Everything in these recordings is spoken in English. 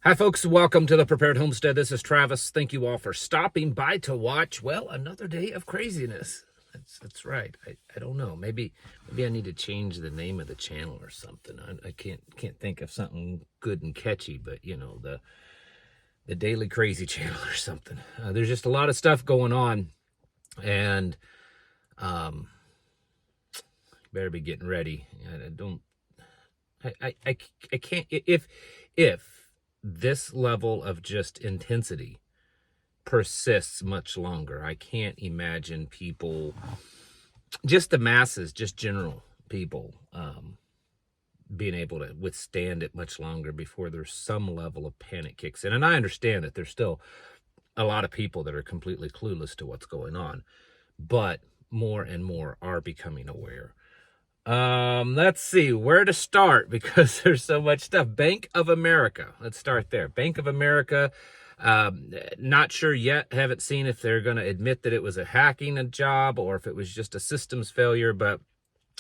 Hi, folks. Welcome to the Prepared Homestead. This is Travis. Thank you all for stopping by to watch, well, another day of craziness. That's right. I don't know. Maybe I need to change the name of the channel or something. I can't think of something good and catchy, but the Daily Crazy Channel or something. There's just a lot of stuff going on, and better be getting ready. I don't. I can't if this level of just intensity persists much longer. I can't imagine people, just the masses, just general people, being able to withstand it much longer before there's some level of panic kicks in. And I understand that there's still a lot of people that are completely clueless to what's going on, but more and more are becoming aware. Let's see where to start because there's so much stuff. Bank of America. Let's start there. Bank of America. Not sure yet. Haven't seen if they're going to admit that it was a hacking job or if it was just a systems failure, but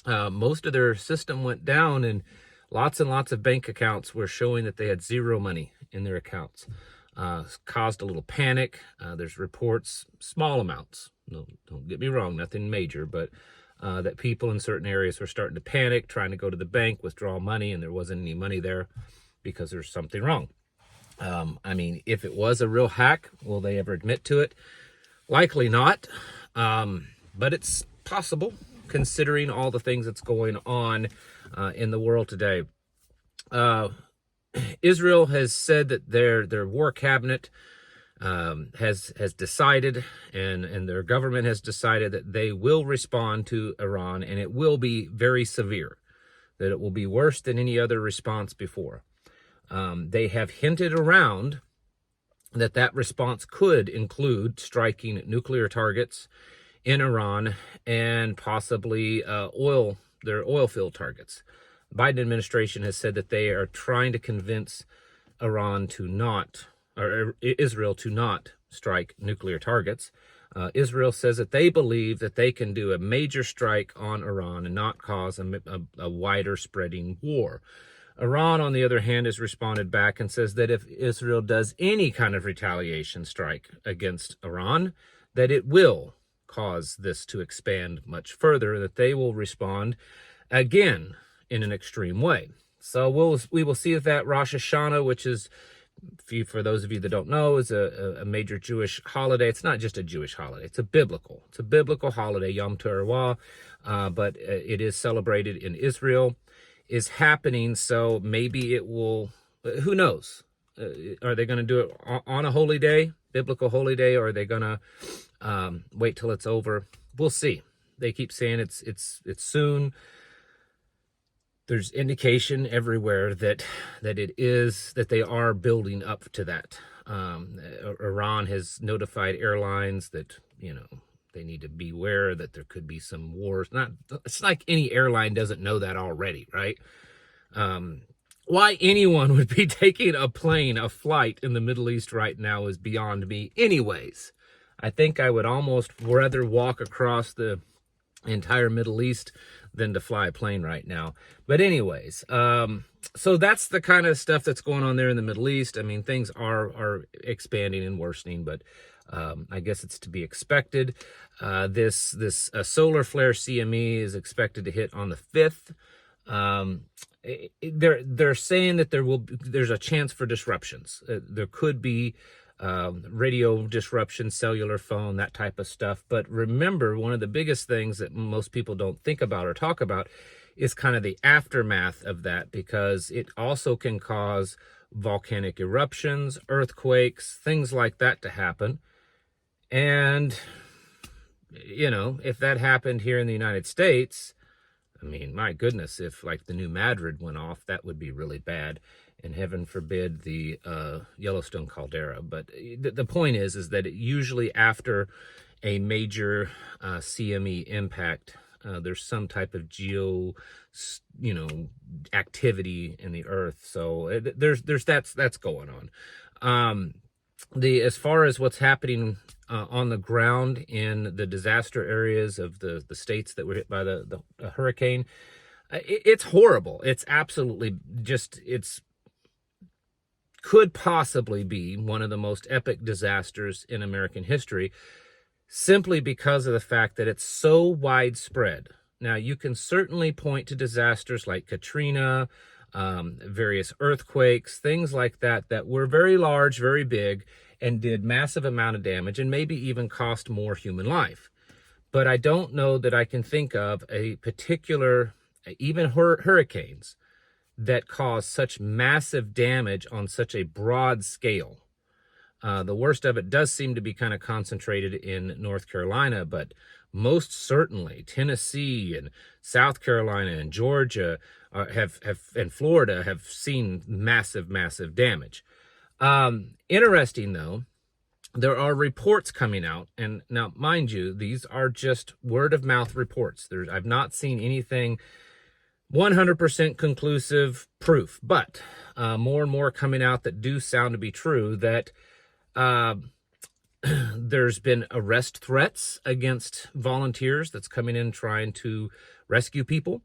most of their system went down and lots of bank accounts were showing that they had zero money in their accounts. Caused a little panic. There's reports, small amounts. No, don't get me wrong, nothing major, but that people in certain areas were starting to panic, trying to go to the bank, withdraw money, and there wasn't any money there because there's something wrong. I mean, if it was a real hack, will they ever admit to it? Likely not, but it's possible considering all the things that's going on in the world today. Israel has said that their war cabinet has decided, and their government has decided that they will respond to Iran, and it will be very severe, that it will be worse than any other response before. They have hinted around that response could include striking nuclear targets in Iran and possibly their oil field targets. The Biden administration has said that they are trying to convince Iran to not, or Israel to not strike nuclear targets. Israel says that they believe that they can do a major strike on Iran and not cause a wider spreading war. Iran, on the other hand, has responded back and says that if Israel does any kind of retaliation strike against Iran, that it will cause this to expand much further, that they will respond again in an extreme way. So we will see if that Rosh Hashanah, which is, for those of you that don't know, is a major Jewish holiday. It's not just a Jewish holiday. It's a biblical holiday, Yom Teruah, but it is celebrated in Israel, is happening. So maybe it will, who knows? Are they going to do it on a holy day, biblical holy day, or are they going to wait till it's over? We'll see. They keep saying it's soon. There's indication everywhere that they are building up to that. Iran has notified airlines that they need to beware that there could be some wars. It's like any airline doesn't know that already, right? Why anyone would be taking a flight in the Middle East right now is beyond me. Anyways, I think I would almost rather walk across the entire Middle East than to fly a plane right now. But anyways, so that's the kind of stuff that's going on there in the Middle East. I mean, things are expanding and worsening, but I guess it's to be expected. This solar flare CME is expected to hit on the 5th. They're saying that there's a chance for disruptions. There could be radio disruption, cellular phone, that type of stuff. But remember, one of the biggest things that most people don't think about or talk about is kind of the aftermath of that, because it also can cause volcanic eruptions, earthquakes, things like that to happen. And, if that happened here in the United States, I mean, my goodness, if like the New Madrid went off, that would be really bad. And heaven forbid the Yellowstone caldera. But the point is that usually after a major CME impact, there's some type of activity in the earth. So there's that's going on. As far as what's happening on the ground in the disaster areas of the states that were hit by the hurricane, it's horrible. It's absolutely it's could possibly be one of the most epic disasters in American history, simply because of the fact that it's so widespread. Now, you can certainly point to disasters like Katrina, various earthquakes, things like that, that were very large, very big, and did massive amount of damage and maybe even cost more human life. But I don't know that I can think of a particular, even hurricanes, that cause such massive damage on such a broad scale. The worst of it does seem to be kind of concentrated in North Carolina, but most certainly Tennessee and South Carolina and Georgia and Florida have seen massive, massive damage. Interesting though, there are reports coming out, and now mind you, these are just word of mouth reports. I've not seen anything 100% conclusive proof, but more and more coming out that do sound to be true, that there's been arrest threats against volunteers that's coming in trying to rescue people.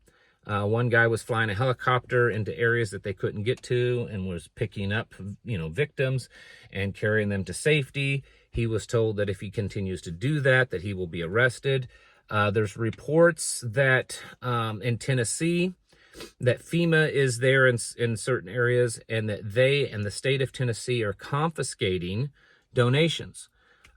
One guy was flying a helicopter into areas that they couldn't get to and was picking up, victims and carrying them to safety. He was told that if he continues to do that, that he will be arrested. There's reports that in Tennessee, that FEMA is there in certain areas, and that they and the state of Tennessee are confiscating donations.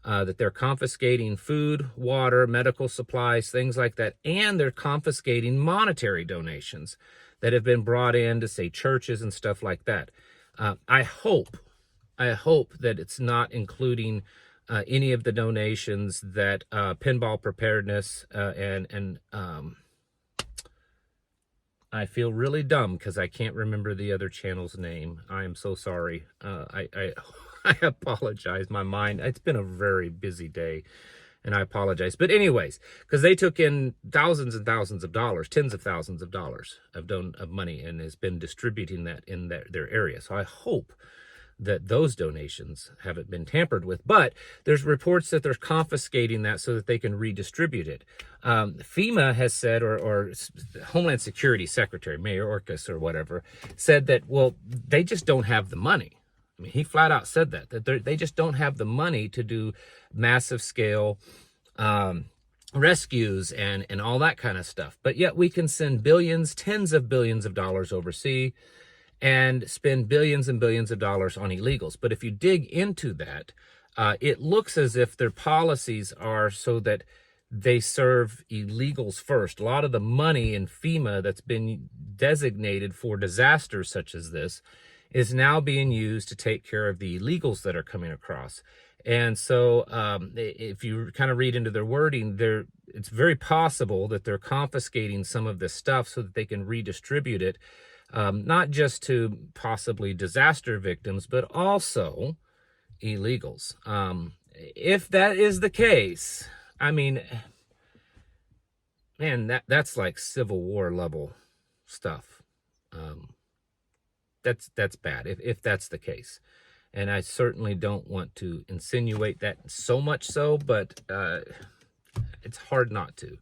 That they're confiscating food, water, medical supplies, things like that, and they're confiscating monetary donations that have been brought in to, say, churches and stuff like that. I hope that it's not including any of the donations that Pinball Preparedness and I feel really dumb because I can't remember the other channel's name. I am so sorry. I apologize. My mind, it's been a very busy day, and I apologize. But anyways, because they took in thousands and thousands of dollars, tens of thousands of dollars of money, and has been distributing that in their area. So I hope that those donations haven't been tampered with. But there's reports that they're confiscating that so that they can redistribute it. FEMA has said, or Homeland Security Secretary, Mayorkas or whatever, said that, well, they just don't have the money. I mean, he flat out said that they just don't have the money to do massive scale rescues and all that kind of stuff. But yet we can send billions, tens of billions of dollars overseas and spend billions and billions of dollars on illegals. But if you dig into that, it looks as if their policies are so that they serve illegals first. A lot of the money in FEMA that's been designated for disasters such as this is now being used to take care of the illegals that are coming across. And so if you kind of read into their wording, it's very possible that they're confiscating some of this stuff so that they can redistribute it, not just to possibly disaster victims, but also illegals. If that is the case, I mean, man, that's like Civil War level stuff. That's bad if that's the case. And I certainly don't want to insinuate that so much so, but it's hard not to.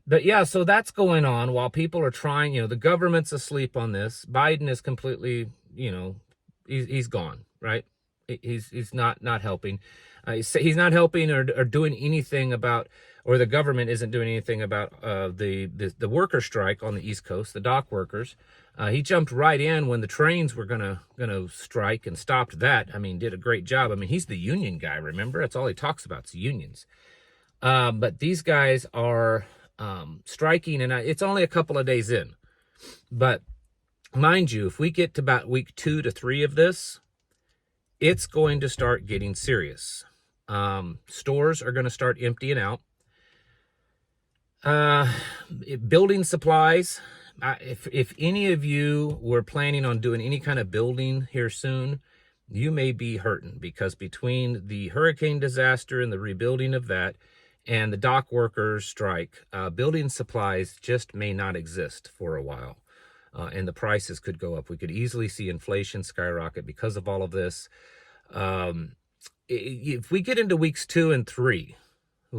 But yeah, so that's going on while people are trying, the government's asleep on this. Biden is completely, he's gone, right? He's not helping. He's not helping or doing anything about, or the government isn't doing anything about the worker strike on the East Coast, the dock workers. He jumped right in when the trains were gonna strike and stopped that. I mean, did a great job. I mean, he's the union guy, remember? That's all he talks about, is unions. But these guys are striking, and it's only a couple of days in. But mind you, if we get to about week 2 to 3 of this, it's going to start getting serious. Stores are going to start emptying out. Building supplies. If any of you were planning on doing any kind of building here soon, you may be hurting, because between the hurricane disaster and the rebuilding of that and the dock workers strike, building supplies just may not exist for a while. And the prices could go up. We could easily see inflation skyrocket because of all of this. If we get into weeks 2 and 3,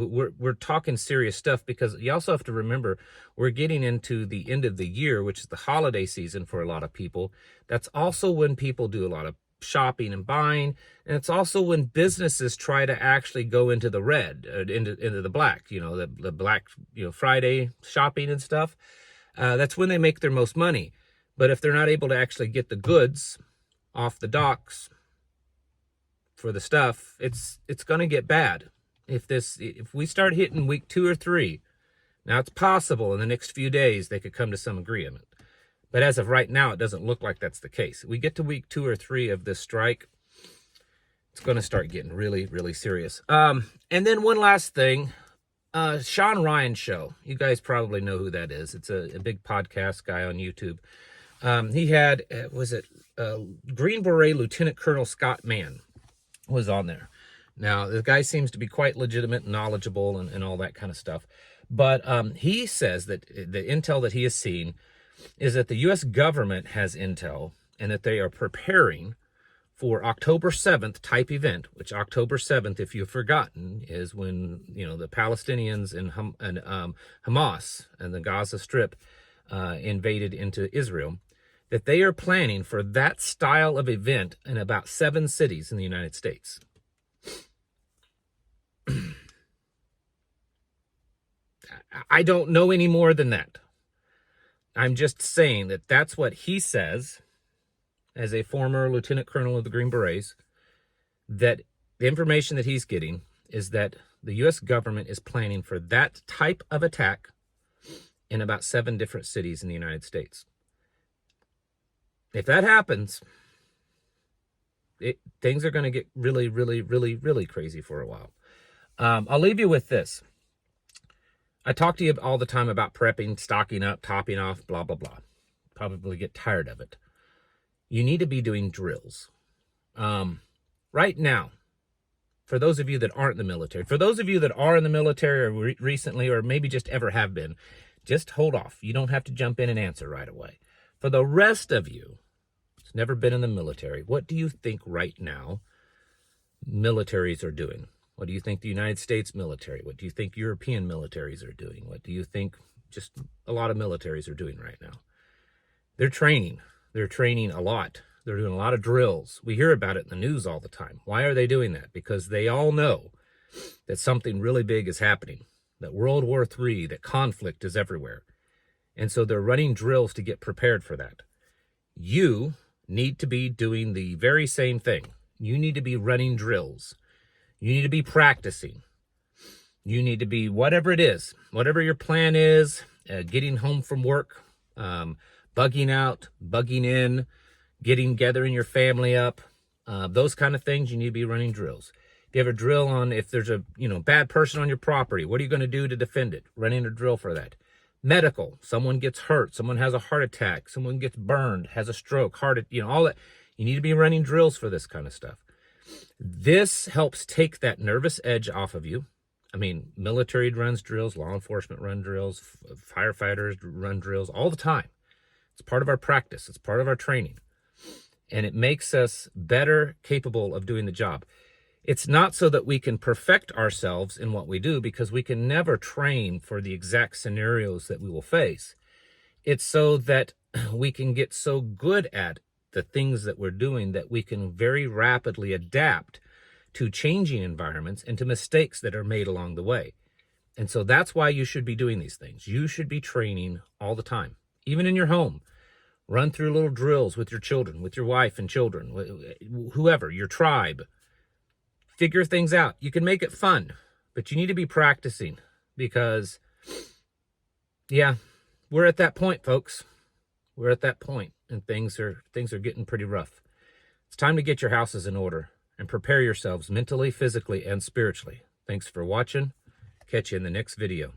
we're talking serious stuff, because you also have to remember we're getting into the end of the year, which is the holiday season for a lot of people. That's also when people do a lot of shopping and buying, and it's also when businesses try to actually go into the red, into the black, the Black Friday shopping and stuff. That's when they make their most money. But if they're not able to actually get the goods off the docks for the stuff, it's going to get bad. If we start hitting week 2 or 3, now it's possible in the next few days they could come to some agreement. But as of right now, it doesn't look like that's the case. We get to week 2 or 3 of this strike, it's going to start getting really, really serious. And then one last thing, Sean Ryan Show. You guys probably know who that is. It's a big podcast guy on YouTube. He had, Green Beret Lieutenant Colonel Scott Mann was on there. Now, the guy seems to be quite legitimate and knowledgeable and all that kind of stuff. But he says that the intel that he has seen is that the U.S. government has intel and that they are preparing for October 7th type event, which October 7th, if you've forgotten, is when, the Palestinians and Hamas and the Gaza Strip invaded into Israel, that they are planning for that style of event in about 7 cities in the United States. I don't know any more than that. I'm just saying that that's what he says as a former lieutenant colonel of the Green Berets, that the information that he's getting is that the U.S. government is planning for that type of attack in about 7 different cities in the United States. If that happens, things are going to get really, really, really, really crazy for a while. I'll leave you with this. I talk to you all the time about prepping, stocking up, topping off, blah, blah, blah. Probably get tired of it. You need to be doing drills. Right now, for those of you that aren't in the military, for those of you that are in the military or recently or maybe just ever have been, just hold off. You don't have to jump in and answer right away. For the rest of you that's never been in the military, what do you think right now militaries are doing? What do you think the United States military? What do you think European militaries are doing? What do you think just a lot of militaries are doing right now? They're training. They're training a lot. They're doing a lot of drills. We hear about it in the news all the time. Why are they doing that? Because they all know that something really big is happening, that World War III, that conflict is everywhere. And so they're running drills to get prepared for that. You need to be doing the very same thing. You need to be running drills. You need to be practicing. You need to be whatever it is, whatever your plan is, getting home from work, bugging out, bugging in, gathering your family up, those kind of things. You need to be running drills. If you have a drill on if there's a bad person on your property, what are you going to do to defend it? Running a drill for that. Medical, someone gets hurt, someone has a heart attack, someone gets burned, has a stroke, all that. You need to be running drills for this kind of stuff. This helps take that nervous edge off of you. I mean, military runs drills, law enforcement run drills, firefighters run drills all the time. It's part of our practice. It's part of our training. And it makes us better capable of doing the job. It's not so that we can perfect ourselves in what we do, because we can never train for the exact scenarios that we will face. It's so that we can get so good at the things that we're doing that we can very rapidly adapt to changing environments and to mistakes that are made along the way. And so that's why you should be doing these things. You should be training all the time, even in your home. Run through little drills with your children, with your wife and children, whoever, your tribe. Figure things out. You can make it fun, but you need to be practicing because, yeah, we're at that point, folks. We're at that point, and things are getting pretty rough. It's time to get your houses in order and prepare yourselves mentally, physically, and spiritually. Thanks for watching. Catch you in the next video.